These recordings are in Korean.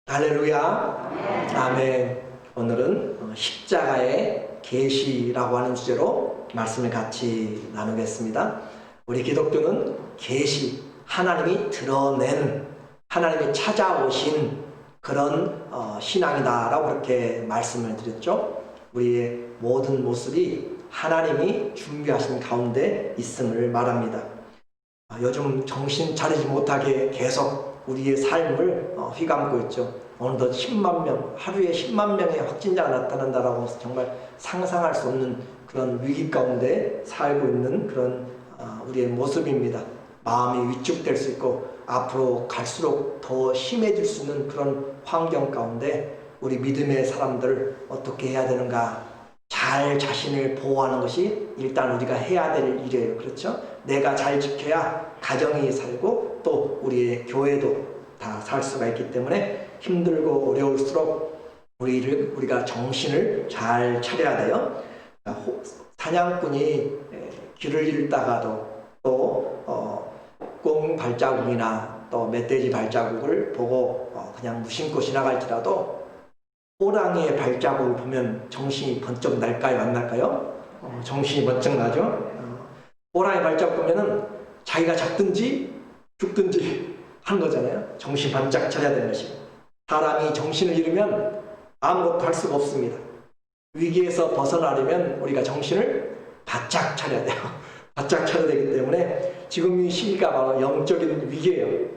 할렐루야. 아멘. 오늘은 십자가의 계시라고 하는 주제로 말씀을 같이 나누겠습니다. 우리 기독교는 계시, 하나님이 드러낸, 하나님이 찾아오신 그런 신앙이다라고 그렇게 말씀을 드렸죠. 우리의 모든 모습이 하나님이 준비하신 가운데 있음을 말합니다. 요즘 정신 차리지 못하게 계속 우리의 삶을 휘감고 있죠. 어느덧 10만 명, 하루에 10만 명의 확진자가 나타난다라고 정말 상상할 수 없는 그런 위기 가운데 살고 있는 그런 우리의 모습입니다. 마음이 위축될 수 있고 앞으로 갈수록 더 심해질 수 있는 그런 환경 가운데 우리 믿음의 사람들 어떻게 해야 되는가? 잘 자신을 보호하는 것이 일단 우리가 해야 될 일이에요. 그렇죠? 내가 잘 지켜야 가정이 살고 또 우리의 교회도 다 살 수가 있기 때문에 힘들고 어려울수록 우리가 정신을 잘 차려야 돼요. 사냥꾼이 길을 잃다가도 또 꽁 발자국이나 또 멧돼지 발자국을 보고 그냥 무심코 지나갈지라도 호랑이의 발자국을 보면 정신이 번쩍 날까요? 안 날까요? 정신이 번쩍 나죠? 호랑이 발자국 보면은 자기가 잡든지 죽든지 하는 거잖아요. 정신 번쩍 차려야 되는 것이고, 사람이 정신을 잃으면 아무것도 할 수가 없습니다. 위기에서 벗어나려면 우리가 정신을 바짝 차려야 돼요. 바짝 차려야 되기 때문에 지금 이 시기가 바로 영적인 위기예요.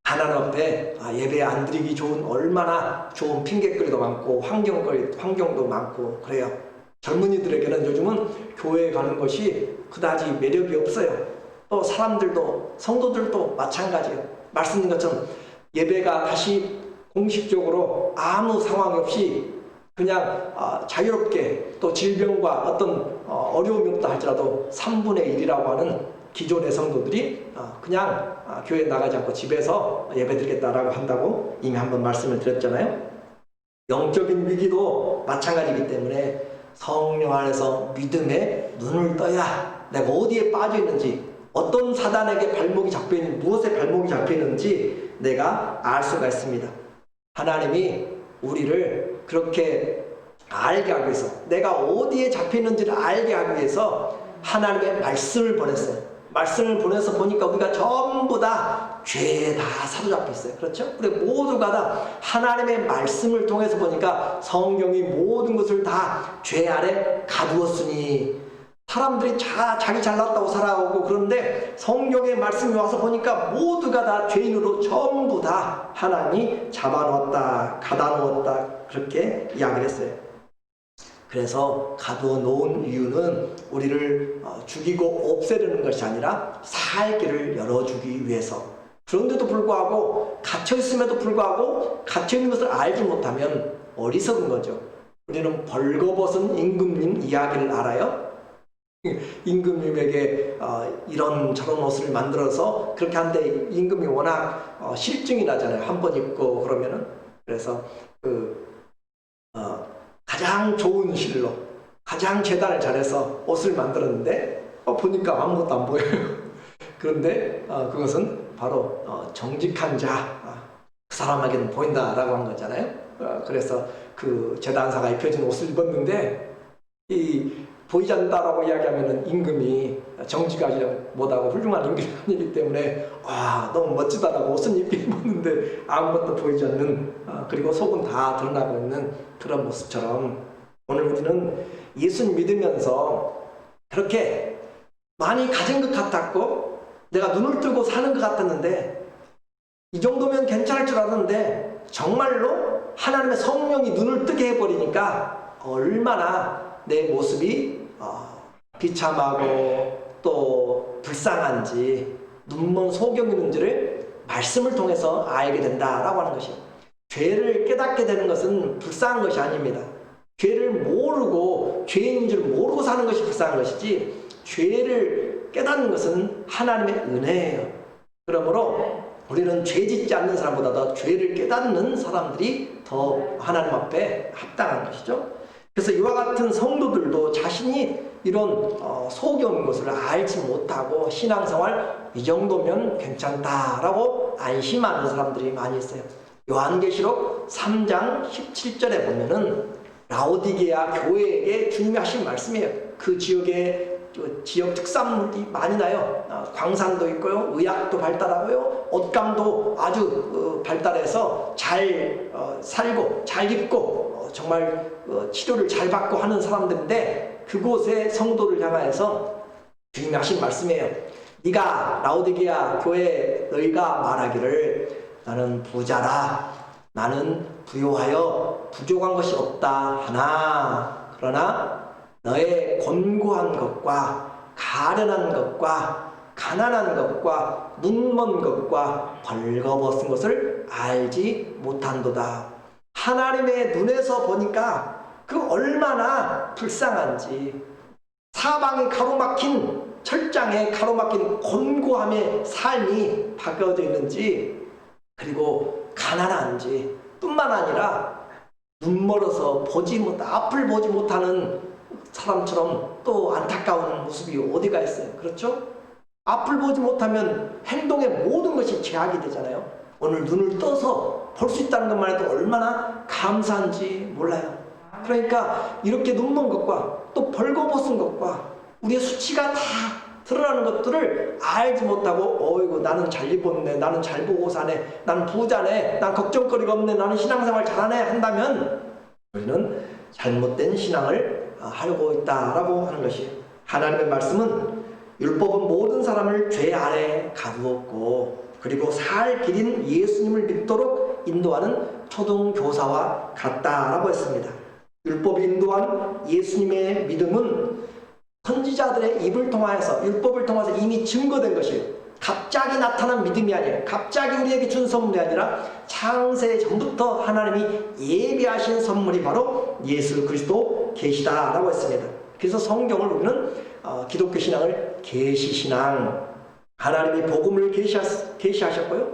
하나님 앞에 예배 안 드리기 좋은 얼마나 좋은 핑계거리도 많고 환경도 많고 그래요. 젊은이들에게는 요즘은 교회에 가는 것이 그다지 매력이 없어요. 또 사람들도 성도들도 마찬가지예요. 말씀드린 것처럼 예배가 다시 공식적으로 아무 상황이 없이 그냥 자유롭게 또 질병과 어떤 어려움이 없다 할지라도 3분의 1이라고 하는 기존의 성도들이 그냥 교회에 나가지 않고 집에서 예배드리겠다라고 한다고 이미 한번 말씀을 드렸잖아요. 영적인 위기도 마찬가지이기 때문에 성령 안에서 믿음에 눈을 떠야 내가 어디에 빠져 있는지, 어떤 사단에게 발목이 잡혀 있는지, 무엇에 발목이 잡혀 있는지 내가 알 수가 있습니다. 하나님이 우리를 그렇게 알게 하기 위해서, 내가 어디에 잡혀 있는지를 알게 하기 위해서 하나님의 말씀을 보냈어요. 말씀을 보내서 보니까 우리가 전부 다 죄에 다 사로잡혀 있어요. 그렇죠? 우리 모두가 다 하나님의 말씀을 통해서 보니까 성경이 모든 것을 다 죄 아래 가두었으니, 사람들이 자기 잘났다고 살아오고 그런데 성경의 말씀이 와서 보니까 모두가 다 죄인으로 전부 다 하나님이 잡아놓았다, 가다놓았다 그렇게 이야기를 했어요. 그래서 가두어 놓은 이유는 우리를 죽이고 없애려는 것이 아니라 살 길을 열어주기 위해서. 그런데도 불구하고 갇혀있음에도 불구하고 갇혀있는 것을 알지 못하면 어리석은 거죠. 우리는 벌거벗은 임금님 이야기를 알아요? 임금님에게 이런 저런 옷을 만들어서 그렇게 하는데 임금이 워낙 실증이 나잖아요. 한 번 입고 그러면은. 그래서 가장 좋은 실로 가장 재단을 잘해서 옷을 만들었는데 보니까 아무것도 안 보여요. 그런데 그것은 바로 정직한 자, 그 사람에게는 보인다라고 한 거잖아요. 그래서 그 재단사가 입혀진 옷을 입었는데 보이지 않는다라고 이야기하면은 임금이 정직하지 못하고 훌륭한 임금이 아니기 때문에 너무 멋지다라고 옷은 입었는데 아무것도 보이지 않는, 그리고 속은 다 드러나고 있는 그런 모습처럼 오늘 우리는 예수님 믿으면서 그렇게 많이 가진 것 같았고 내가 눈을 뜨고 사는 것 같았는데 이 정도면 괜찮을 줄 알았는데 정말로 하나님의 성령이 눈을 뜨게 해버리니까 얼마나 내 모습이 비참하고 또 불쌍한지, 눈먼 소경이 있는지를 말씀을 통해서 알게 된다라고 하는 것이에요. 죄를 깨닫게 되는 것은 불쌍한 것이 아닙니다. 죄를 모르고 죄인인 줄 모르고 사는 것이 불쌍한 것이지, 죄를 깨닫는 것은 하나님의 은혜예요. 그러므로 우리는 죄 짓지 않는 사람보다 더 죄를 깨닫는 사람들이 더 하나님 앞에 합당한 것이죠. 그래서 이와 같은 성도들도 자신이 이런 소경인 것을 알지 못하고 신앙생활 이 정도면 괜찮다라고 안심하는 사람들이 많이 있어요. 요한계시록 3장 17절에 보면은 라오디게아 교회에게 주님이 하신 말씀이에요. 그 지역에 지역 특산물이 많이 나요. 광산도 있고요, 의학도 발달하고요, 옷감도 아주 발달해서 잘 살고 잘 입고 정말 치료를 잘 받고 하는 사람들인데, 그곳의 성도를 향하여서 주님이 하신 말씀이에요. 네가 라오디게아 교회 너희가 말하기를 나는 부자라, 나는 부요하여 부족한 것이 없다 하나, 그러나 너의 곤고한 것과 가련한 것과 가난한 것과 눈먼 것과 벌거벗은 것을 알지 못한도다. 하나님의 눈에서 보니까 그 얼마나 불쌍한지, 사방이 가로막힌, 철장에 가로막힌 곤고함의 삶이 바뀌어져 있는지, 그리고 가난한지 뿐만 아니라 눈멀어서 앞을 보지 못하는 사람처럼 또 안타까운 모습이 어디가 있어요. 그렇죠? 앞을 보지 못하면 행동의 모든 것이 제약이 되잖아요. 오늘 눈을 떠서 볼 수 있다는 것만 해도 얼마나 감사한지 몰라요. 그러니까 이렇게 눈먼 것과 또 벌거벗은 것과 우리의 수치가 다 드러나는 것들을 알지 못하고, 어이구 나는 잘 입었네, 나는 잘 보고 사네, 나는 부자네, 난 걱정거리가 없네, 나는 신앙생활 잘하네 한다면 우리는 잘못된 신앙을 하고 있다라고 하는 것이에요. 하나님의 말씀은 율법은 모든 사람을 죄 아래 가두었고, 그리고 살 길인 예수님을 믿도록 인도하는 초등교사와 같다라고 했습니다. 율법이 인도한 예수님의 믿음은 선지자들의 입을 통하여서, 율법을 통해서 이미 증거된 것이에요. 갑자기 나타난 믿음이 아니에요. 갑자기 우리에게 준 선물이 아니라 창세 전부터 하나님이 예비하신 선물이 바로 예수 그리스도 계시다라고 했습니다. 그래서 성경을 우리는 기독교 신앙을 계시신앙, 하나님이 복음을 계시하셨고요,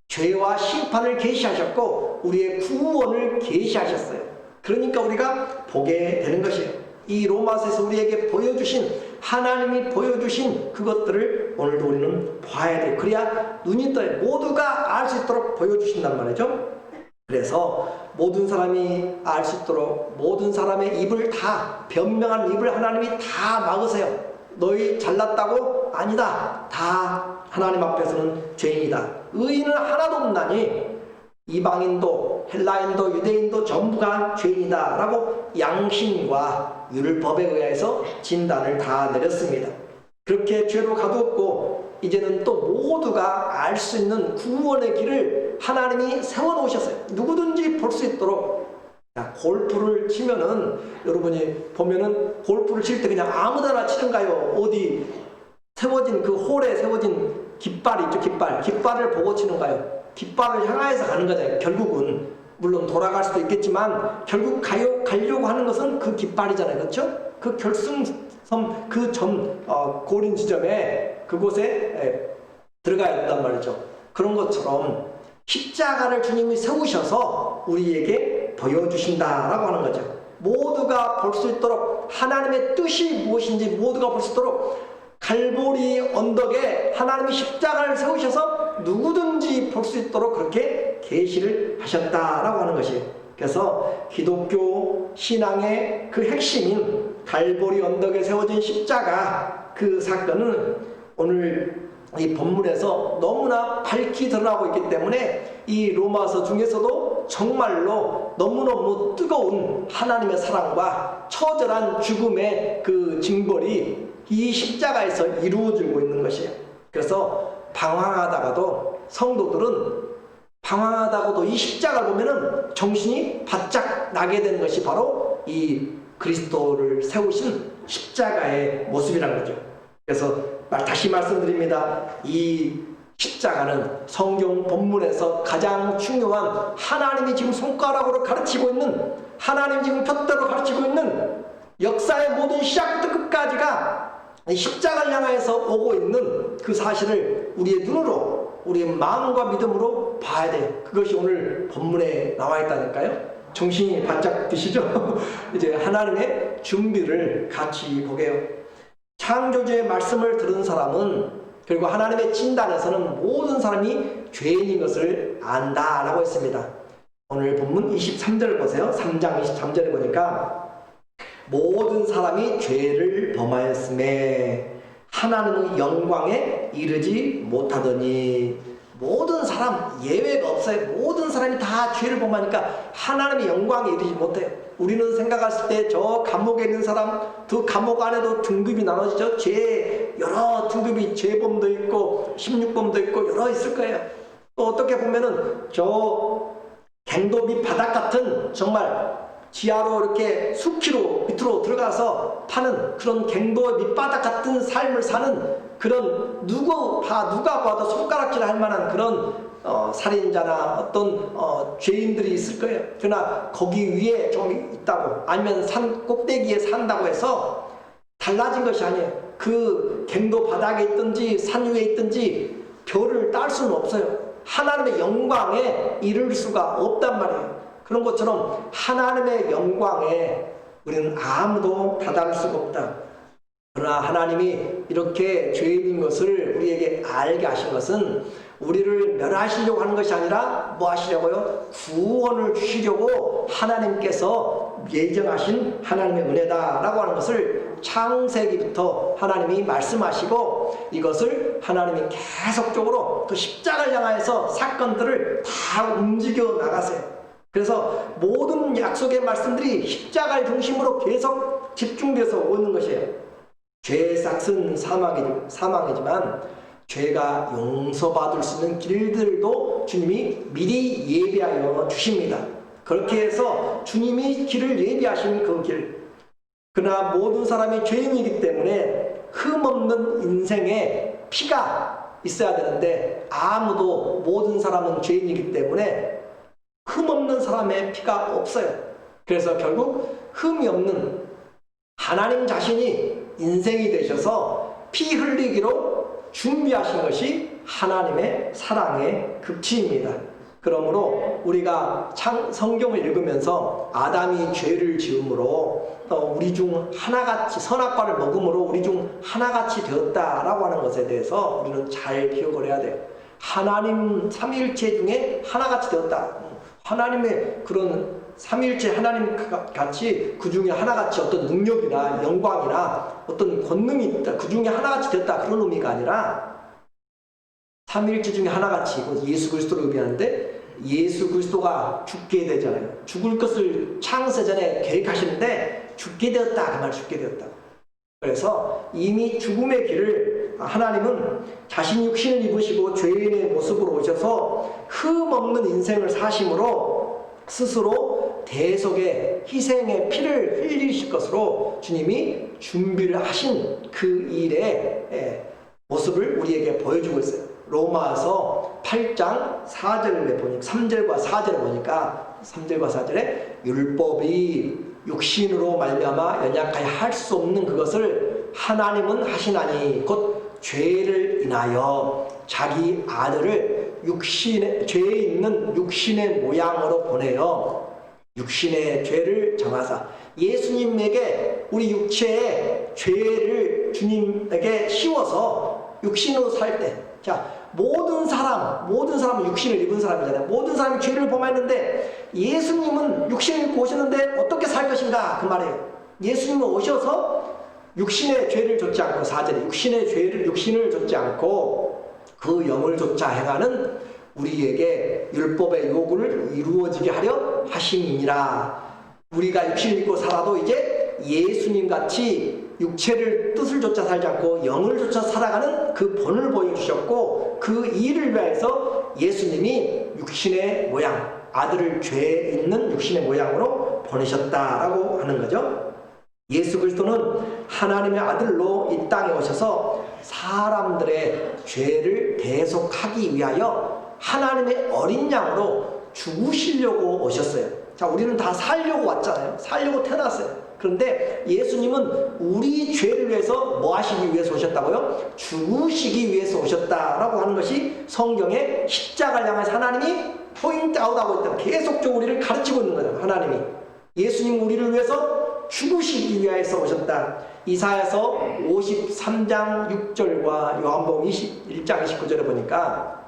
죄와 심판을 계시하셨고 우리의 구원을 계시하셨어요. 그러니까 우리가 보게 되는 것이에요. 이 로마서에서 우리에게 보여주신, 하나님이 보여주신 그것들을 오늘도 우리는 봐야 돼요. 그래야 눈이 떠요. 모두가 알 수 있도록 보여주신단 말이죠. 그래서 모든 사람이 알 수 있도록 모든 사람의 입을 다, 변명한 입을 하나님이 다 막으세요. 너희 잘났다고? 아니다. 다 하나님 앞에서는 죄인이다. 의인은 하나도 없나니 이방인도 헬라인도 유대인도 전부가 죄인이다 라고 양심과 율법에 의해서 진단을 다 내렸습니다. 그렇게 죄로 가두었고 이제는 또 모두가 알 수 있는 구원의 길을 하나님이 세워놓으셨어요. 누구든지 볼 수 있도록. 골프를 치면은, 여러분이 보면은 골프를 칠 때 그냥 아무데나 치는가요? 어디 세워진 그 홀에 세워진 깃발이 있죠. 깃발을 보고 치는가요? 깃발을 향하여서 가는 거잖아요. 결국은 물론 돌아갈 수도 있겠지만 결국 가려고 하는 것은 그 깃발이잖아요. 그렇죠? 그 결승선 그 전 고린 지점에 그곳에 들어가야 된단 말이죠. 그런 것처럼 십자가를 주님이 세우셔서 우리에게 보여주신다라고 하는 거죠. 모두가 볼 수 있도록, 하나님의 뜻이 무엇인지 모두가 볼 수 있도록 갈보리 언덕에 하나님이 십자가를 세우셔서 누구든지 볼 수 있도록 그렇게 계시를 하셨다라고 하는 것이에요. 그래서 기독교 신앙의 그 핵심인 갈보리 언덕에 세워진 십자가, 그 사건은 오늘 이 본문에서 너무나 밝히 드러나고 있기 때문에 이 로마서 중에서도 정말로 너무너무 뜨거운 하나님의 사랑과 처절한 죽음의 그 징벌이 이 십자가에서 이루어지고 있는 것이에요. 그래서 방황하다가도, 성도들은 방황하다가도 이 십자가를 보면은 정신이 바짝 나게 되는 것이 바로 이 그리스도를 세우신 십자가의 모습이라는 거죠. 그래서 다시 말씀드립니다. 이 십자가는 성경 본문에서 가장 중요한, 하나님이 지금 손가락으로 가르치고 있는, 하나님이 지금 푯대로 가르치고 있는 역사의 모든 시작부터 끝까지가 십자가를 향해서 오고 있는 그 사실을 우리의 눈으로, 우리의 마음과 믿음으로 봐야 돼요. 그것이 오늘 본문에 나와 있다니까요. 정신이 바짝 드시죠? 이제 하나님의 준비를 같이 보게요. 창조주의 말씀을 들은 사람은, 그리고 하나님의 진단에서는 모든 사람이 죄인인 것을 안다라고 했습니다. 오늘 본문 23절 보세요. 3장 23절에 보니까 모든 사람이 죄를 범하였음에 하나님의 영광에 이르지 못하더니, 모든 사람 예외가 없어요. 모든 사람이 다 죄를 범하니까 하나님의 영광에 이르지 못해요. 우리는 생각했을 때 저 감옥에 있는 사람, 그 감옥 안에도 등급이 나눠지죠. 죄 여러 등급이, 죄범도 있고 16범도 있고 여러 있을 거예요. 또 어떻게 보면은 저 갱도 밑 바닥 같은, 정말 지하로 이렇게 수키로 밑으로 들어가서 파는 그런 갱도 밑바닥 같은 삶을 사는 그런, 누가 봐도 손가락질 할 만한 그런 살인자나 어떤 죄인들이 있을 거예요. 그러나 거기 위에 좀 있다고, 아니면 산 꼭대기에 산다고 해서 달라진 것이 아니에요. 그 갱도 바닥에 있든지 산 위에 있든지 별을 딸 수는 없어요. 하나님의 영광에 이를 수가 없단 말이에요. 그런 것처럼 하나님의 영광에 우리는 아무도 다다를 수가 없다. 그러나 하나님이 이렇게 죄인인 것을 우리에게 알게 하신 것은 우리를 멸하시려고 하는 것이 아니라 뭐 하시려고요? 구원을 주시려고 하나님께서 예정하신 하나님의 은혜다라고 하는 것을 창세기부터 하나님이 말씀하시고, 이것을 하나님이 계속적으로 그 십자가를 향해서 사건들을 다 움직여 나가세요. 그래서 모든 약속의 말씀들이 십자가를 중심으로 계속 집중돼서 오는 것이에요. 죄의 삭은 사망이지만 죄가 용서받을 수 있는 길들도 주님이 미리 예비하여 주십니다. 그렇게 해서 주님이 길을 예비하신 그 길. 그러나 모든 사람이 죄인이기 때문에 흠없는 인생에 피가 있어야 되는데, 아무도, 모든 사람은 죄인이기 때문에 흠없는 사람의 피가 없어요. 그래서 결국 흠이 없는 하나님 자신이 인생이 되셔서 피 흘리기로 준비하신 것이 하나님의 사랑의 극치입니다. 그러므로 우리가 성경을 읽으면서 아담이 죄를 지음으로 우리 중 하나같이, 선악과를 먹음으로 우리 중 하나같이 되었다라고 하는 것에 대해서 우리는 잘 기억을 해야 돼요. 하나님 삼위일체 중에 하나같이 되었다. 하나님의 그런 삼위일체 하나님 같이 그 중에 하나같이 어떤 능력이나 영광이나 어떤 권능이 있다, 그 중에 하나같이 되었다, 그런 의미가 아니라 삼위일체 중에 하나같이, 예수 그리스도를 의미하는데, 예수 그리스도가 죽게 되잖아요. 죽을 것을 창세전에 계획하시는데 죽게 되었다, 그 말, 죽게 되었다. 그래서 이미 죽음의 길을 하나님은 자신 육신을 입으시고 죄인의 모습으로 오셔서 흠없는 인생을 사심으로 스스로 대속의 희생의 피를 흘리실 것으로 주님이 준비를 하신 그 일의 모습을 우리에게 보여주고 있어요. 로마서 8장 4절에 보니까, 3절과 4절에 보니까, 3절과 4절에 율법이 육신으로 말미암아 연약하여 할 수 없는 그것을 하나님은 하시나니, 곧 죄를 인하여 자기 아들을 죄에 있는 육신의 모양으로 보내어 육신의 죄를 정하사, 예수님에게 우리 육체의 죄를 주님에게 씌워서 육신으로 살 때, 자, 모든 사람은 육신을 입은 사람이잖아요. 모든 사람이 죄를 범했는데 예수님은 육신을 입고 오셨는데 어떻게 살 것인가, 그 말이에요. 예수님은 오셔서 육신의 죄를 좇지 않고, 4절에 육신을 좇지 않고 그 영을 좇아 행하는 우리에게 율법의 요구를 이루어지게 하려 하심이니라. 우리가 육신을 입고 살아도 이제 예수님같이 육체를 뜻을 좇아 살지 않고 영을 좇아 살아가는 그 본을 보여주셨고, 그 일을 위해서 예수님이 육신의 모양, 아들을 죄 있는 육신의 모양으로 보내셨다라고 하는 거죠. 예수 그리스도는 하나님의 아들로 이 땅에 오셔서 사람들의 죄를 대속하기 위하여 하나님의 어린 양으로 죽으시려고 오셨어요. 자, 우리는 다 살려고 왔잖아요. 살려고 태어났어요. 그런데 예수님은 우리 죄를 위해서 뭐 하시기 위해서 오셨다고요? 죽으시기 위해서 오셨다라고 하는 것이 성경의 십자가를 향해서 하나님이 포인트 아웃하고 있다. 계속적으로 우리를 가르치고 있는 거죠. 하나님이. 예수님 우리를 위해서 죽으시기 위해서 오셨다. 이사야서 53장 6절과 요한복음 21장 29절에 보니까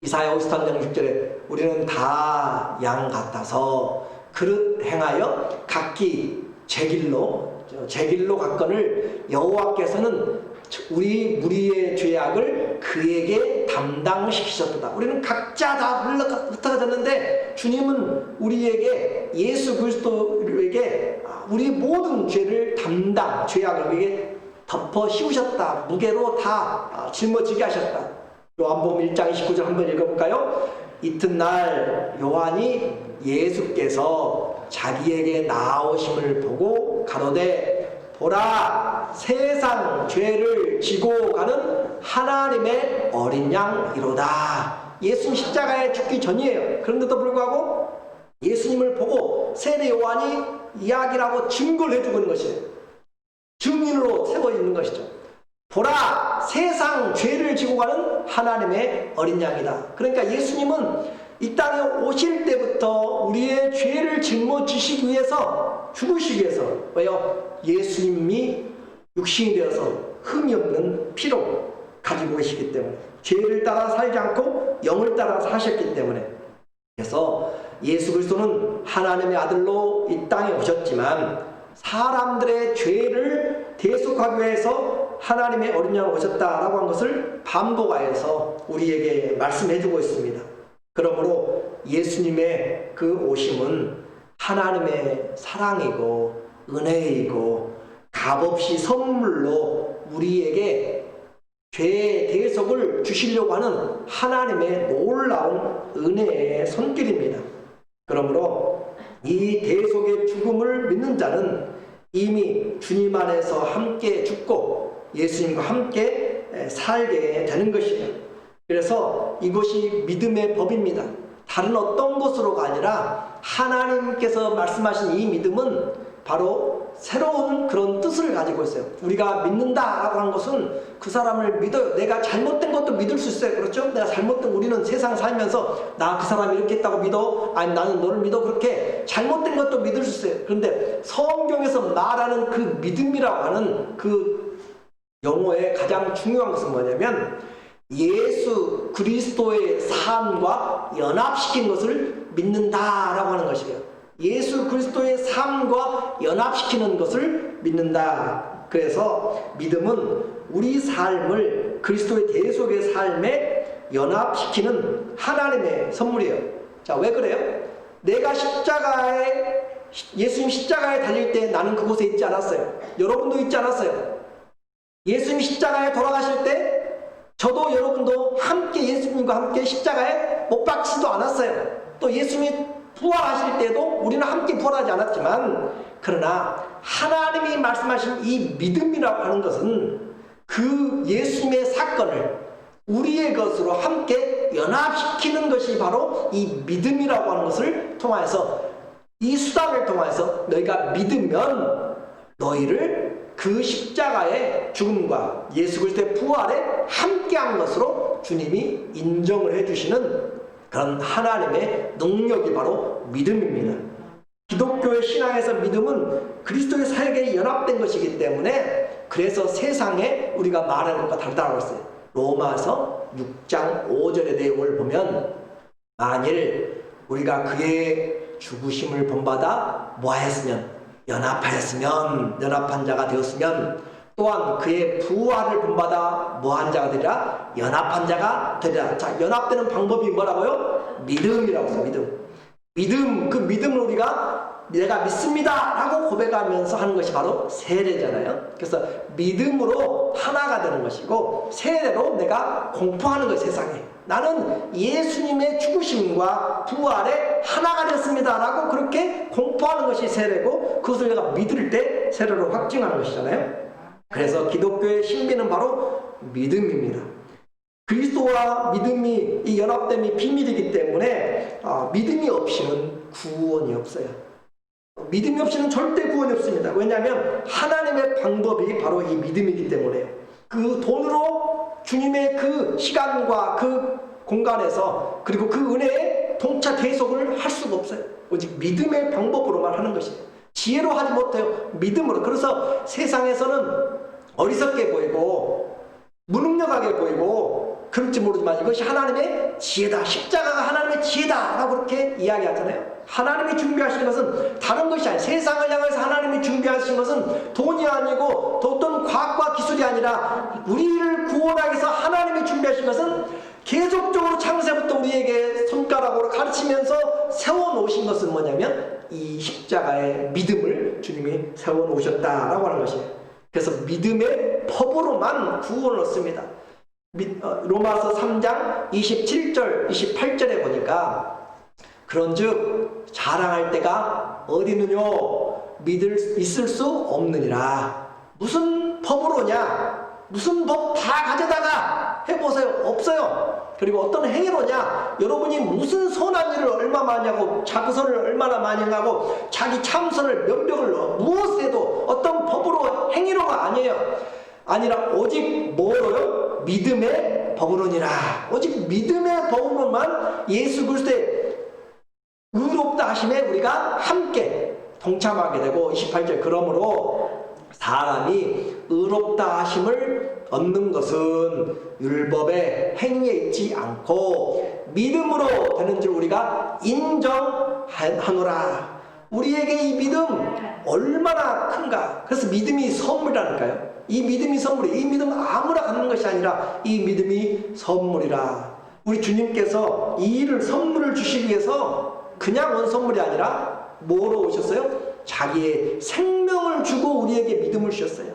이사야 53장 6절에 우리는 다 양 같아서 그릇 행하여 각기 제 길로 갔거늘 여호와께서는 우리 무리의 죄악을 그에게 담당시키셨도다. 우리는 각자 다 흩어졌는데 주님은 우리에게 예수 그리스도에게 우리 모든 죄를 죄악을 그에게 덮어 씌우셨다. 무게로 다 짊어지게 하셨다. 요한복음 1장 29절 한번 읽어볼까요? 이튿날 요한이 예수께서 자기에게 나오심을 보고 가로되 보라 세상 죄를 지고 가는 하나님의 어린 양이로다. 예수님 십자가에 죽기 전이에요. 그런데도 불구하고 예수님을 보고 세례 요한이 이야기라고 증거를 해주고 있는 것이에요. 증인으로 세워 있는 것이죠. 보라 세상 죄를 지고 가는 하나님의 어린 양이다. 그러니까 예수님은 이 땅에 오실 때부터 우리의 죄를 짊어지시기 위해서 죽으시기 위해서 왜요? 예수님이 육신이 되어서 흠이 없는 피로 가지고 계시기 때문에 죄를 따라 살지 않고 영을 따라 사셨기 때문에 그래서 예수 그리스도는 하나님의 아들로 이 땅에 오셨지만 사람들의 죄를 대속하기 위해서 하나님의 어린 양으로 오셨다라고 한 것을 반복하여서 우리에게 말씀해주고 있습니다. 그러므로 예수님의 그 오심은 하나님의 사랑이고 은혜이고 값없이 선물로 우리에게 죄의 대속을 주시려고 하는 하나님의 놀라운 은혜의 손길입니다. 그러므로 이 대속의 죽음을 믿는 자는 이미 주님 안에서 함께 죽고 예수님과 함께 살게 되는 것이죠. 그래서 이것이 믿음의 법입니다. 다른 어떤 것으로가 아니라 하나님께서 말씀하신 이 믿음은 바로 새로운 그런 뜻을 가지고 있어요. 우리가 믿는다라고 하는 것은 그 사람을 믿어요. 내가 잘못된 것도 믿을 수 있어요. 그렇죠? 내가 우리는 세상 살면서 나 그 사람이 이렇게 했다고 믿어? 아니 나는 너를 믿어? 그렇게 잘못된 것도 믿을 수 있어요. 그런데 성경에서 말하는 그 믿음이라고 하는 그 용어의 가장 중요한 것은 뭐냐면 예수 그리스도의 삶과 연합시킨 것을 믿는다라고 하는 것이에요. 예수 그리스도의 삶과 연합시키는 것을 믿는다. 그래서 믿음은 우리 삶을 그리스도의 대속의 삶에 연합시키는 하나님의 선물이에요. 자, 왜 그래요? 내가 예수님 십자가에 달릴 때 나는 그곳에 있지 않았어요. 여러분도 있지 않았어요. 예수님 십자가에 돌아가실 때 저도 여러분도 함께 예수님과 함께 십자가에 못 박히지도 않았어요. 또 예수님이 부활하실 때도 우리는 함께 부활하지 않았지만 그러나 하나님이 말씀하신 이 믿음이라고 하는 것은 그 예수님의 사건을 우리의 것으로 함께 연합시키는 것이 바로 이 믿음이라고 하는 것을 통하여서 이 수단을 통해서 너희가 믿으면 너희를 그 십자가의 죽음과 예수 그리스도의 부활에 함께한 것으로 주님이 인정을 해주시는 그런 하나님의 능력이 바로 믿음입니다. 기독교의 신앙에서 믿음은 그리스도의 사역에 연합된 것이기 때문에 그래서 세상에 우리가 말하는 것과 다르다고 했어요. 로마서 6장 5절의 내용을 보면 만일 우리가 그의 죽으심을 본받아 연합한 자가 되었으면 또한 그의 부활을 본받아 뭐한 자가 되리라? 연합한 자가 되리라. 자, 연합되는 방법이 뭐라고요? 믿음이라고 해서 믿음, 그 믿음을 우리가 내가 믿습니다 라고 고백하면서 하는 것이 바로 세례잖아요. 그래서 믿음으로 하나가 되는 것이고 세례로 내가 공포하는 거예요. 세상에 나는 예수님의 죽으심과 부활에 하나가 됐습니다 라고 그렇게 공포하는 것이 세례고 그것을 내가 믿을 때 세례로 확증하는 것이잖아요. 그래서 기독교의 신비는 바로 믿음입니다. 그리스도와 믿음이 이 연합됨이 비밀이기 때문에 믿음이 없이는 구원이 없어요. 믿음이 없이는 절대 구원이 없습니다. 왜냐하면 하나님의 방법이 바로 이 믿음이기 때문에요. 그 돈으로 주님의 그 시간과 그 공간에서 그리고 그 은혜에 통차 대속을 할 수가 없어요. 오직 믿음의 방법으로만 하는 것이에요. 지혜로 하지 못해요. 믿음으로. 그래서 세상에서는 어리석게 보이고 무능력하게 보이고 그럴지 모르지만 이것이 하나님의 지혜다. 십자가가 하나님의 지혜다라고 그렇게 이야기하잖아요. 하나님이 준비하신 것은 다른 것이 아니에요. 세상을 향해서 하나님이 준비하신 것은 돈이 아니고 어떤 과학과 기술이 아니라 우리를 구원하기 위해서 하나님이 준비하신 것은 계속적으로 창세부터 우리에게 손가락으로 가르치면서 세워놓으신 것은 뭐냐면 이 십자가의 믿음을 주님이 세워놓으셨다라고 하는 것이에요. 그래서 믿음의 법으로만 구원을 얻습니다. 로마서 3장 27절 28절에 보니까 그런즉 자랑할 때가 어디 있느뇨 있을 수 없느니라. 무슨 법으로냐? 무슨 법 다 가져다가 해보세요. 없어요. 그리고 어떤 행위로냐? 여러분이 무슨 선한 일을 얼마 많이 하고 자부선을 얼마나 많이 하고 자기 참선을 면벽을 무엇에도 어떤 법으로 행위로가 아니에요. 아니라 오직 뭐로요? 믿음의 법으로니라. 오직 믿음의 법으로만 예수 그리스도의 의롭다 하심에 우리가 함께 동참하게 되고 28절 그러므로 사람이 의롭다 하심을 얻는 것은 율법의 행위에 있지 않고 믿음으로 되는 줄 우리가 인정하노라. 우리에게 이 믿음 얼마나 큰가. 그래서 믿음이 선물이라니까요. 이 믿음이 선물이, 이 믿음은 아무나 갖는 것이 아니라 이 믿음이 선물이라. 우리 주님께서 이 일을 선물을 주시기 위해서 그냥 온 선물이 아니라 뭐로 오셨어요? 자기의 생명을 주고 우리에게 믿음을 주셨어요.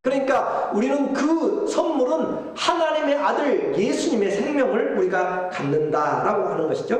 그러니까 우리는 그 선물은 하나님의 아들 예수님의 생명을 우리가 갖는다라고 하는 것이죠.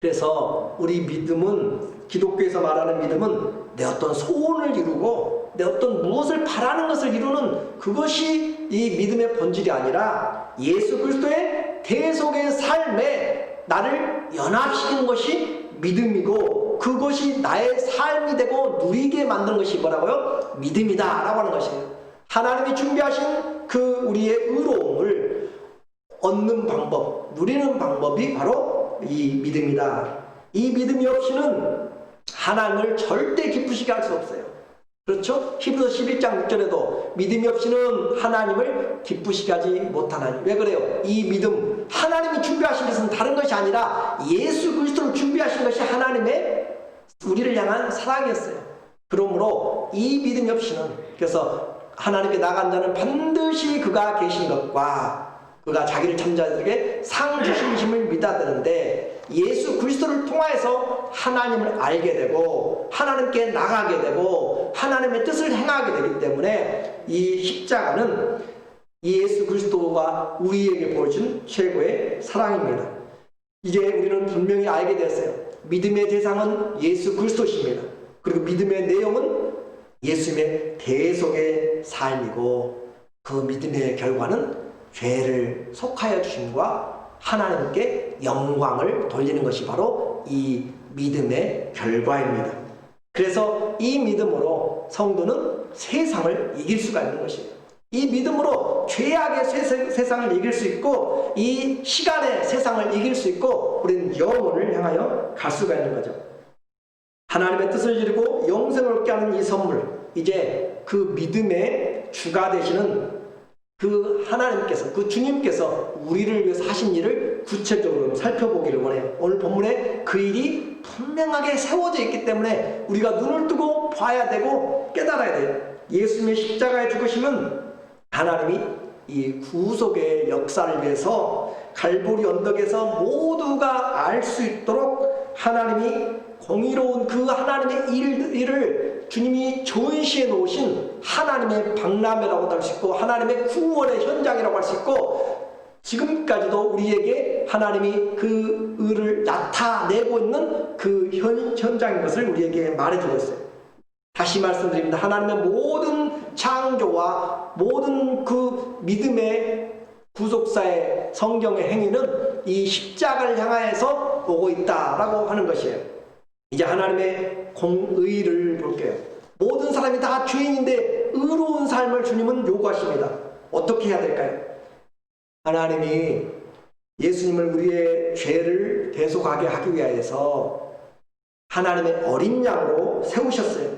그래서 우리 믿음은, 기독교에서 말하는 믿음은 내 어떤 소원을 이루고 내 어떤 무엇을 바라는 것을 이루는 그것이 이 믿음의 본질이 아니라 예수 그리스도의 대속의 삶에 나를 연합시키는 것이 믿음이고 그것이 나의 삶이 되고 누리게 만드는 것이 뭐라고요? 믿음이다 라고 하는 것이에요. 하나님이 준비하신 그 우리의 의로움을 얻는 방법, 누리는 방법이 바로 이 믿음이다. 이 믿음이 없이는 하나님을 절대 기쁘시게 할 수 없어요. 그렇죠? 히브리서 11장 6절에도 믿음이 없이는 하나님을 기쁘시게 하지 못하나니. 왜 그래요? 이 믿음, 하나님이 준비하신 것은 다른 것이 아니라 예수 그리스도를 준비하신 것이 하나님의 우리를 향한 사랑이었어요. 그러므로 이 믿음이 없이는, 그래서 하나님께 나간 자는 반드시 그가 계신 것과 그가 자기를 찾는 자들에게 상 주심을 믿어야 되는데 예수 그리스도를 통하여서 하나님을 알게 되고 하나님께 나가게 되고 하나님의 뜻을 행하게 되기 때문에 이 십자가는 예수 그리스도가 우리에게 보여준 최고의 사랑입니다. 이제 우리는 분명히 알게 됐어요. 믿음의 대상은 예수 그리스도십니다. 그리고 믿음의 내용은 예수님의 대속의 삶이고 그 믿음의 결과는 죄를 속하여 주심과 하나님께 영광을 돌리는 것이 바로 이 믿음의 결과입니다. 그래서 이 믿음으로 성도는 세상을 이길 수가 있는 것이에요. 이 믿음으로 죄악의 세상을 이길 수 있고 이 시간의 세상을 이길 수 있고 우리는 영혼을 향하여 갈 수가 있는 거죠. 하나님의 뜻을 이루고 영생을 얻게 하는 이 선물, 이제 그 믿음의 주가 되시는 그 하나님께서, 그 주님께서 우리를 위해서 하신 일을 구체적으로 살펴보기를 원해요. 오늘 본문에 그 일이 분명하게 세워져 있기 때문에 우리가 눈을 뜨고 봐야 되고 깨달아야 돼요. 예수님의 십자가의 죽으심은 하나님이 이 구속의 역사를 위해서 갈보리 언덕에서 모두가 알 수 있도록 하나님이 공의로운 그 하나님의 일을 주님이 전시해 놓으신 하나님의 박람회라고도 할 수 있고 하나님의 구원의 현장이라고 할 수 있고 지금까지도 우리에게 하나님이 그 의를 나타내고 있는 그 현장인 것을 우리에게 말해주고 있어요. 다시 말씀드립니다. 하나님의 모든 창조와 모든 그 믿음의 구속사의 성경의 행위는 이 십자가를 향하여서 오고 있다라고 하는 것이에요. 이제 하나님의 공의를 볼게요. 모든 사람이 다 죄인인데 의로운 삶을 주님은 요구하십니다. 어떻게 해야 될까요? 하나님이 예수님을 우리의 죄를 대속하게 하기 위하여서 하나님의 어린 양으로 세우셨어요.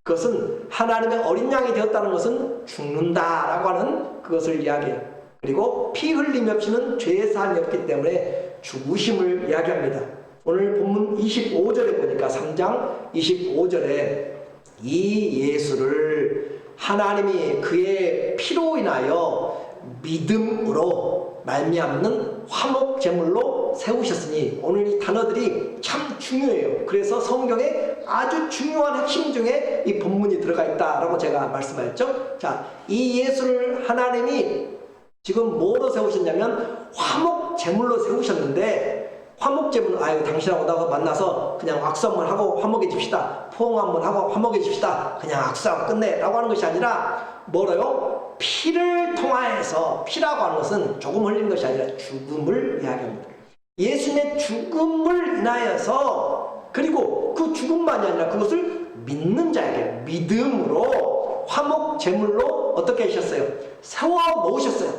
그것은 하나님의 어린 양이 되었다는 것은 죽는다라고 하는 그것을 이야기해요. 그리고 피 흘림 없이는 죄 사함이 없기 때문에 죽으심을 이야기합니다. 오늘 본문 25절에 보니까 3장 25절에 이 예수를 하나님이 그의 피로 인하여 믿음으로 말미암는 화목 제물로 세우셨으니, 오늘 이 단어들이 참 중요해요. 그래서 성경에 아주 중요한 핵심 중에 이 본문이 들어가 있다라고 제가 말씀하셨죠. 자, 이 예수를 하나님이 지금 뭐로 세우셨냐면 화목 제물로 세우셨는데, 화목 제물은 당신하고 나하고 만나서 그냥 악수 한번 하고 화목해집시다, 포옹 한번 하고 화목해집시다, 그냥 악수하고 끝내 라고 하는 것이 아니라 뭐래요? 피를 통하여서, 피라고 하는 것은 조금 흘리는 것이 아니라 죽음을 이야기합니다. 예수님의 죽음을 인하여서, 그리고 그 죽음만이 아니라 그것을 믿는 자에게 믿음으로 화목 제물로 어떻게 하셨어요? 세워 놓으셨어요.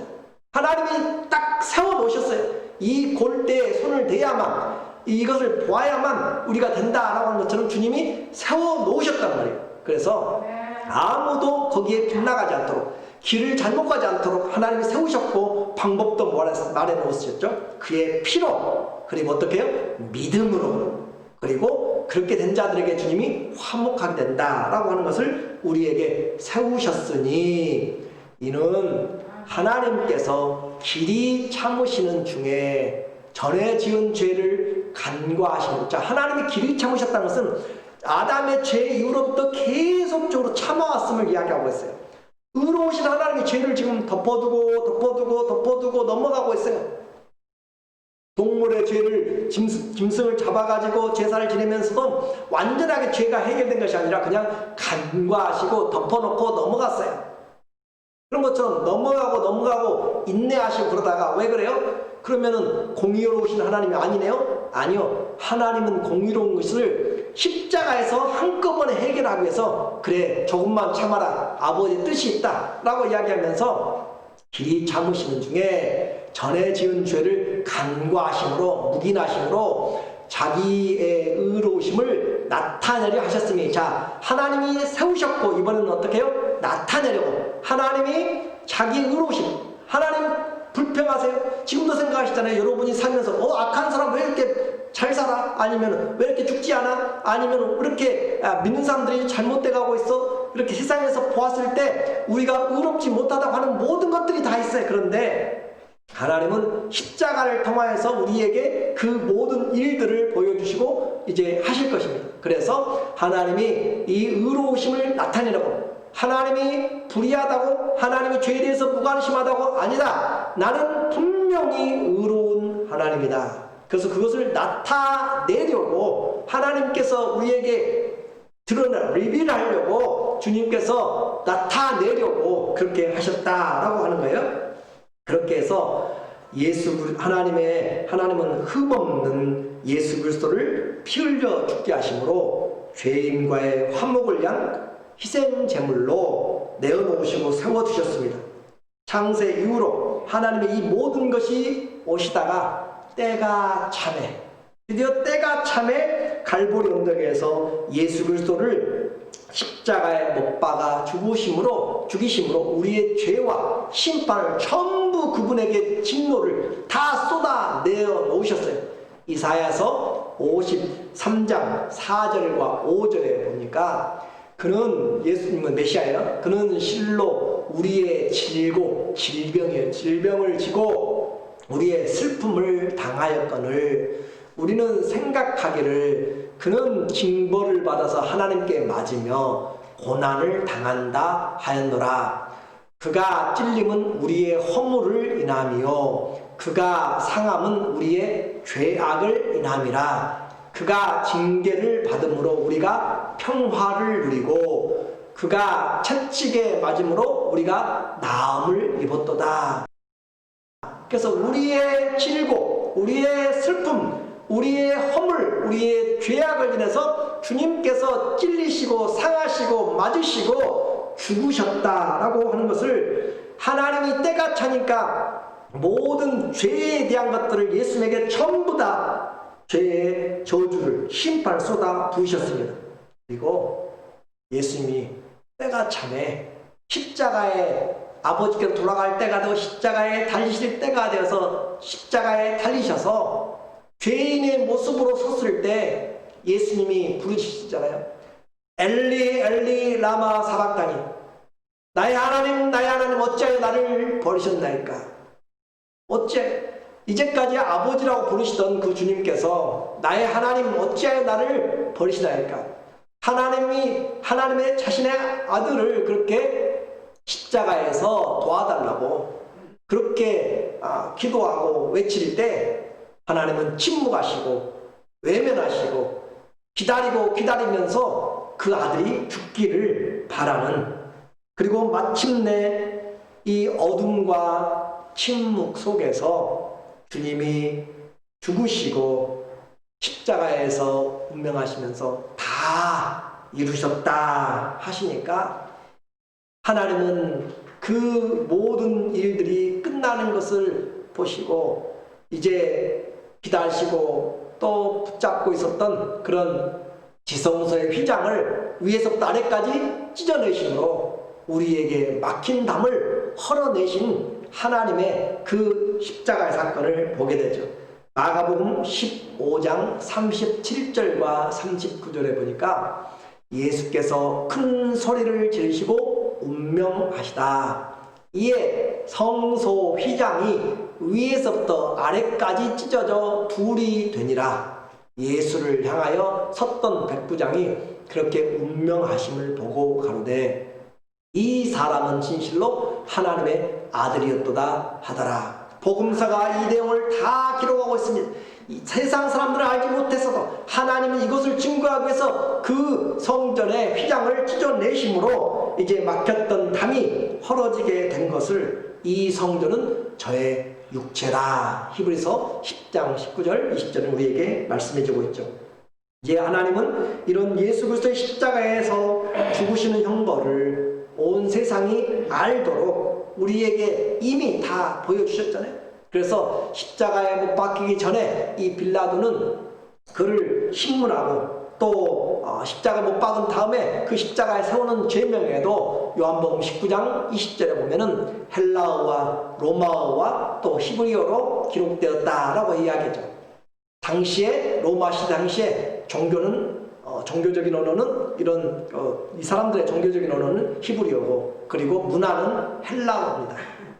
하나님이 딱 세워 놓으셨어요. 이 골대에 손을 대야만, 이것을 보아야만 우리가 된다라고 하는 것처럼 주님이 세워 놓으셨단 말이에요. 그래서 아무도 거기에 빗나가지 않도록, 길을 잘못 가지 않도록 하나님이 세우셨고, 방법도 말해 놓으셨죠. 그의 피로, 그리고 어떻게 해요? 믿음으로, 그리고 그렇게 된 자들에게 주님이 화목하게 된다라고 하는 것을 우리에게 세우셨으니, 이는 하나님께서 길이 참으시는 중에 전에 지은 죄를 간과하시는, 자, 하나님이 길이 참으셨다는 것은 아담의 죄 이후로부터 계속적으로 참아왔음을 이야기하고 있어요. 의로우신 하나님이 죄를 지금 덮어두고 넘어가고 있어요. 동물의 죄를, 짐승을 잡아가지고 제사를 지내면서도 완전하게 죄가 해결된 것이 아니라 그냥 간과하시고 덮어놓고 넘어갔어요. 그런 것처럼 넘어가고 인내하시고 그러다가, 왜 그래요? 그러면은 공의로우신 하나님이 아니네요? 아니요. 하나님은 공의로운 것을 십자가에서 한꺼번에 해결하기 위해서, 그래 조금만 참아라, 아버지의 뜻이 있다 라고 이야기하면서 길이 참으시는 중에 전에 지은 죄를 간과하심으로, 묵인하심으로 자기의 의로우심을 나타내려 하셨으니, 자, 하나님이 세우셨고 이번에는 어떻게 해요? 나타내려고. 하나님이 자기 의로우심, 하나님 불평하세요? 지금도 생각하시잖아요. 여러분이 살면서 악한 사람 왜 이렇게 잘 살아? 아니면 왜 이렇게 죽지 않아? 아니면 왜 이렇게 믿는 사람들이 잘못돼 가고 있어? 이렇게 세상에서 보았을 때 우리가 의롭지 못하다고 하는 모든 것들이 다 있어요. 그런데 하나님은 십자가를 통하여서 우리에게 그 모든 일들을 보여주시고 이제 하실 것입니다. 그래서 하나님이 이 의로우심을 나타내려고, 하나님이 불의하다고, 하나님이 죄에 대해서 무관심하다고, 아니다, 나는 분명히 의로운 하나님이다. 그래서 그것을 나타내려고 하나님께서 우리에게 리빌하려고 주님께서 나타내려고 그렇게 하셨다라고 하는 거예요. 그렇게 해서 하나님은 흠없는 예수 그리스도를 피 흘려 죽게 하심으로 죄인과의 화목을 위한 희생 제물로 내어놓으시고 세워두셨습니다. 창세 이후로 하나님의 이 모든 것이 오시다가 때가 참에, 드디어 때가 참에 갈보리 언덕에서 예수 그리스도를 십자가에 못 박아 죽이심으로 우리의 죄와 심판을 전부 그분에게 진노를 다 쏟아내어 놓으셨어요. 이사야서 53장 4절과 5절에 보니까, 그는, 예수님은 메시아예요. 그는 실로 우리의 질병을 지고 우리의 슬픔을 당하였거늘 우리는 생각하기를 그는 징벌을 받아서 하나님께 맞으며 고난을 당한다 하였노라. 그가 찔림은 우리의 허물을 인함이요 그가 상함은 우리의 죄악을 인함이라. 그가 징계를 받음으로 우리가 평화를 누리고 그가 채찍에 맞음으로 우리가 나음을 입었도다. 그래서 우리의 질고, 우리의 슬픔, 우리의 허물, 우리의 죄악을 인해서 주님께서 찔리시고 상하시고 맞으시고 죽으셨다라고 하는 것을, 하나님이 때가 차니까 모든 죄에 대한 것들을 예수님에게 전부 다 죄의 저주를, 심판을 쏟아 부으셨습니다. 그리고 예수님이 때가 참에 십자가에 아버지께로 돌아갈 때가 되고 십자가에 달리실 때가 되어서 십자가에 달리셔서 죄인의 모습으로 섰을 때 예수님이 부르시잖아요. 엘리 엘리 라마 사박다니, 나의 하나님 어찌하여 나를 버리셨나이까. 어째 이제까지 아버지라고 부르시던 그 주님께서 나의 하나님 어찌하여 나를 버리시나이까. 하나님의 자신의 아들을 그렇게 십자가에서 도와달라고 그렇게 기도하고 외칠 때 하나님은 침묵하시고 외면하시고 기다리면서 그 아들이 죽기를 바라는, 그리고 마침내 이 어둠과 침묵 속에서 주님이 죽으시고 십자가에서 운명하시면서 다 이루셨다 하시니까 하나님은 그 모든 일들이 끝나는 것을 보시고 이제 기다리시고 또 붙잡고 있었던 그런 지성소의 휘장을 위에서부터 아래까지 찢어내심으로 우리에게 막힌 담을 헐어내신 하나님의 그 십자가의 사건을 보게 되죠. 마가복음 15장 37절과 39절에 보니까 예수께서 큰 소리를 지르시고 운명하시다. 이에 성소 휘장이 위에서부터 아래까지 찢어져 둘이 되니라. 예수를 향하여 섰던 백부장이 그렇게 운명하심을 보고 가로되 이 사람은 진실로 하나님의 아들이었도다 하더라. 복음서가 이 내용을 다 기록하고 있습니다. 세상 사람들은 알지 못했어도 하나님은 이것을 증거하기 위해서 그 성전의 휘장을 찢어내심으로 이제 막혔던 담이 헐어지게 된 것을 이 성전은 저의 육체라. 히브리서 10장 19절 20절은 우리에게 말씀해주고 있죠. 이제 하나님은 이런 예수 그리스도의 십자가에서 죽으시는 형벌을 온 세상이 알도록 우리에게 이미 다 보여주셨잖아요. 그래서 십자가에 못 박히기 전에 이 빌라도는 그를 신문하고 또 십자가에 못 박은 다음에 그 십자가에 세우는 죄명에도 요한복음 19장 20절에 보면은 헬라어와 로마어와 또 히브리어로 기록되었다라고 이야기하죠. 당시에 로마 시대 당시에 종교는 종교적인 언어는 이런 이 사람들의 종교적인 언어는 히브리어고, 그리고 문화는 헬라어입니다.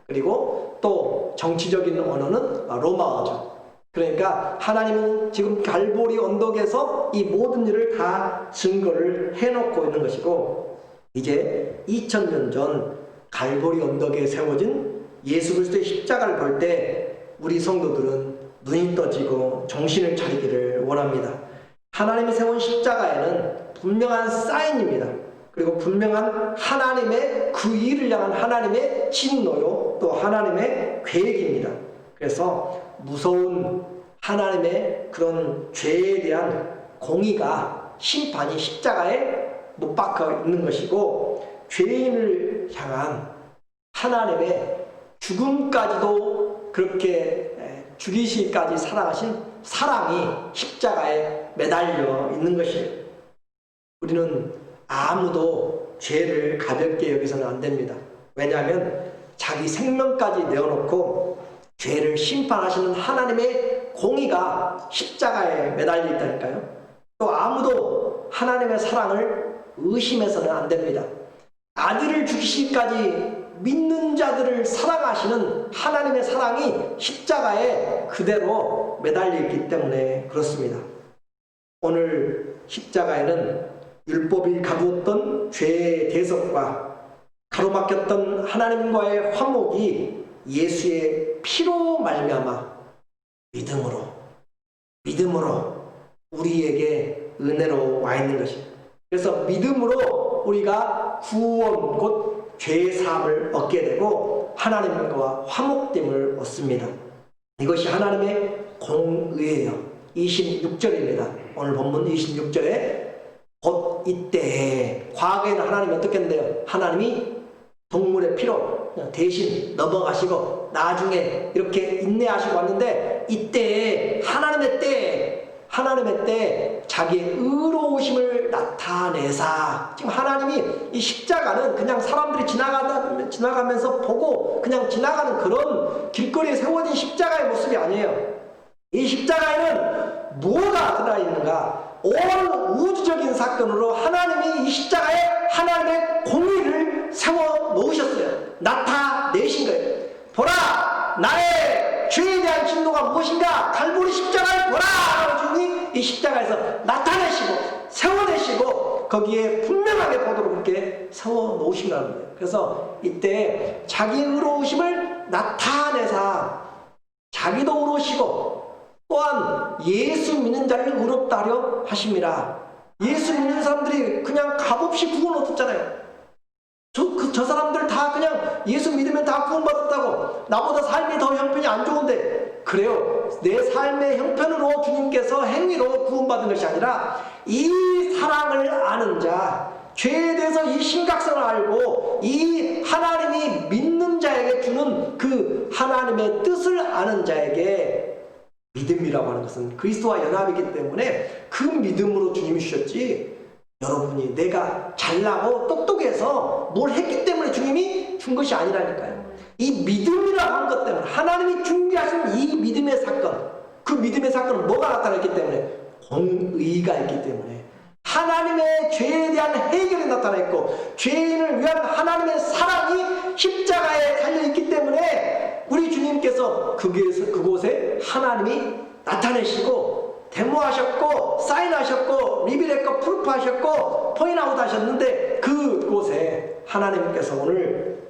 그리고 또 정치적인 언어는 로마어죠. 그러니까 하나님은 지금 갈보리 언덕에서 이 모든 일을 다 증거를 해놓고 있는 것이고, 이제 2000년 전 갈보리 언덕에 세워진 예수 그리스도의 십자가를 볼 때 우리 성도들은 눈이 떠지고 정신을 차리기를 원합니다. 하나님이 세운 십자가에는 분명한 사인입니다. 그리고 분명한 하나님의 그 일을 향한 하나님의 진노요 또 하나님의 계획입니다. 그래서 무서운 하나님의 그런 죄에 대한 공의가 심판이 십자가에 못 박혀 있는 것이고, 죄인을 향한 하나님의 죽음까지도 그렇게 죽이시기까지 사랑하신 사랑이 십자가에 매달려 있는 것이에요. 우리는 아무도 죄를 가볍게 여기서는 안 됩니다. 왜냐하면 자기 생명까지 내어놓고 죄를 심판하시는 하나님의 공의가 십자가에 매달려 있다니까요. 또 아무도 하나님의 사랑을 의심해서는 안 됩니다. 아들을 죽이시기까지 믿는 자들을 사랑하시는 하나님의 사랑이 십자가에 그대로 매달려 있기 때문에 그렇습니다. 오늘 십자가에는 율법이 가두었던 죄의 대속과 가로막혔던 하나님과의 화목이 예수의 피로 말미암아 믿음으로 우리에게 은혜로 와 있는 것입니다. 그래서 믿음으로 우리가 구원 곧 죄의 사함을 얻게 되고 하나님과 화목됨을 얻습니다. 이것이 하나님의 공의예요. 26절입니다. 오늘 본문 26절에 곧 이때에, 과거에는 하나님이 어떻게 했는데요? 하나님이 동물의 피로 대신 넘어가시고 나중에 이렇게 인내하시고 왔는데, 이때에 하나님의 때에 하나님의 때 자기의 의로우심을 나타내사. 지금 하나님이 이 십자가는 그냥 사람들이 지나가면서 보고 그냥 지나가는 그런 길거리에 세워진 십자가의 모습이 아니에요. 이 십자가에는 뭐가 들어있는가? 온 우주적인 사건으로 하나님이 이 십자가에 하나님의 공의를 세워 놓으셨어요. 나타내신 거예요. 보라, 나의 죄에 대한 진노가 무엇인가? 갈보리 십자가를 보라! 라고 주님이 이 십자가에서 나타내시고 세워내시고 거기에 분명하게 보도록 그렇게 세워 놓으신다는 거예요. 그래서 이때 자기 의로우심을 나타내사 자기도 의로우시고 또한 예수 믿는 자를 의롭다 하려 하심이라. 예수 믿는 사람들이 그냥 값없이 구원 얻었잖아요. 저 사람들 다 그냥 예수 믿으면 다 구원받았다고. 나보다 삶이 더 형편이 안 좋은데. 그래요. 내 삶의 형편으로 주님께서 행위로 구원받은 것이 아니라 이 사랑을 아는 자, 죄에 대해서 이 심각성을 알고 이 하나님이 믿는 자에게 주는 그 하나님의 뜻을 아는 자에게 믿음이라고 하는 것은 그리스도와 연합이기 때문에 그 믿음으로 주님이 주셨지, 여러분이 내가 잘나고 똑똑해서 뭘 했기 때문에 주님이 준 것이 아니라니까요. 이 믿음이라고 하는 것 때문에 하나님이 준비하신 이 믿음의 사건, 그 믿음의 사건은 뭐가 나타났기 때문에? 공의가 있기 때문에 하나님의 죄에 대한 해결이 나타났고 죄인을 위한 하나님의 사랑이 십자가에 달려있기 때문에 우리 주님께서 그곳에 하나님이 나타내시고 데모하셨고 사인하셨고 리빌했고 프루프하셨고 포인트아웃 하셨는데 그곳에 하나님께서 오늘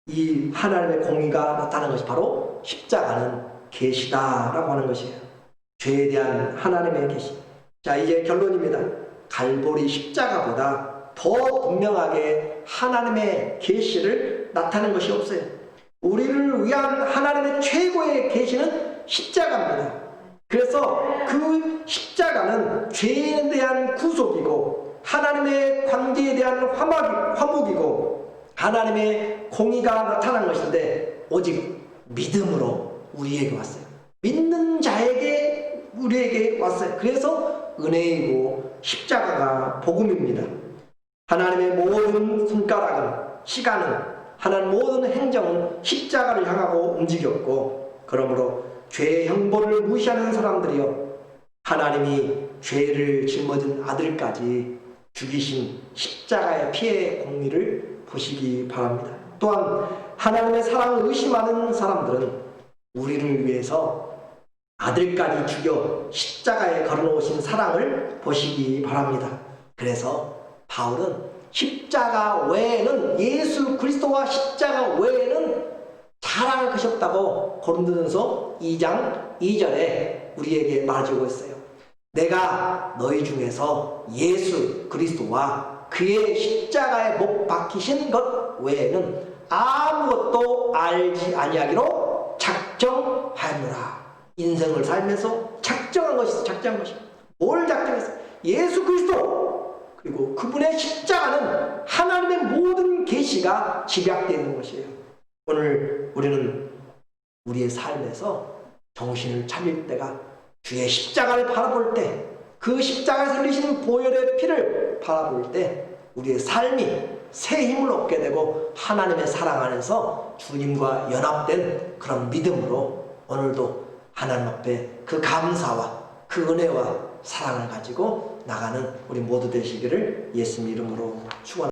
이 하나님의 공의가 나타나는 것이 바로 십자가는 계시다라고 하는 것이에요. 죄에 대한 하나님의 계시. 자, 이제 결론입니다. 갈보리 십자가보다 더 분명하게 하나님의 계시를 나타낸 것이 없어요. 우리를 위한 하나님의 최고의 계시는 십자가입니다. 그래서 그 십자가는 죄에 대한 구속이고 하나님의 관계에 대한 화목이고 하나님의 공의가 나타난 것인데 오직 믿음으로 우리에게 왔어요. 믿는 자에게 우리에게 왔어요. 그래서 은혜이고 십자가가 복음입니다. 하나님의 모든 손가락은, 시간은, 하나님 모든 행정은 십자가를 향하고 움직였고, 그러므로 죄의 형벌을 무시하는 사람들이여 하나님이 죄를 짊어진 아들까지 죽이신 십자가의 피의 공의를 보시기 바랍니다. 또한 하나님의 사랑을 의심하는 사람들은 우리를 위해서 아들까지 죽여 십자가에 걸어놓으신 사랑을 보시기 바랍니다. 그래서 바울은 십자가 외에는, 예수 그리스도와 십자가 외에는 자랑할 것이 없다고 고린도전서 2장 2절에 우리에게 말해주고 있어요. 내가 너희 중에서 예수 그리스도와 그의 십자가에 못 박히신 것 외에는 아무것도 알지 아니하기로 작정하노라. 인생을 살면서 작정한 것이 있어. 작정한 것이. 뭘 작정했어? 예수 그리스도, 그리고 그분의 십자가는 하나님의 모든 계시가 집약되어 있는 것이에요. 오늘 우리는 우리의 삶에서 정신을 차릴 때가 주의 십자가를 바라볼 때, 그 십자가에서 흘리신 보혈의 피를 바라볼 때 우리의 삶이 새 힘을 얻게 되고 하나님의 사랑 안에서 주님과 연합된 그런 믿음으로 오늘도 하나님 앞에 그 감사와 그 은혜와 사랑을 가지고 나가는 우리 모두 되시기를 예수님 이름으로 축원합니다.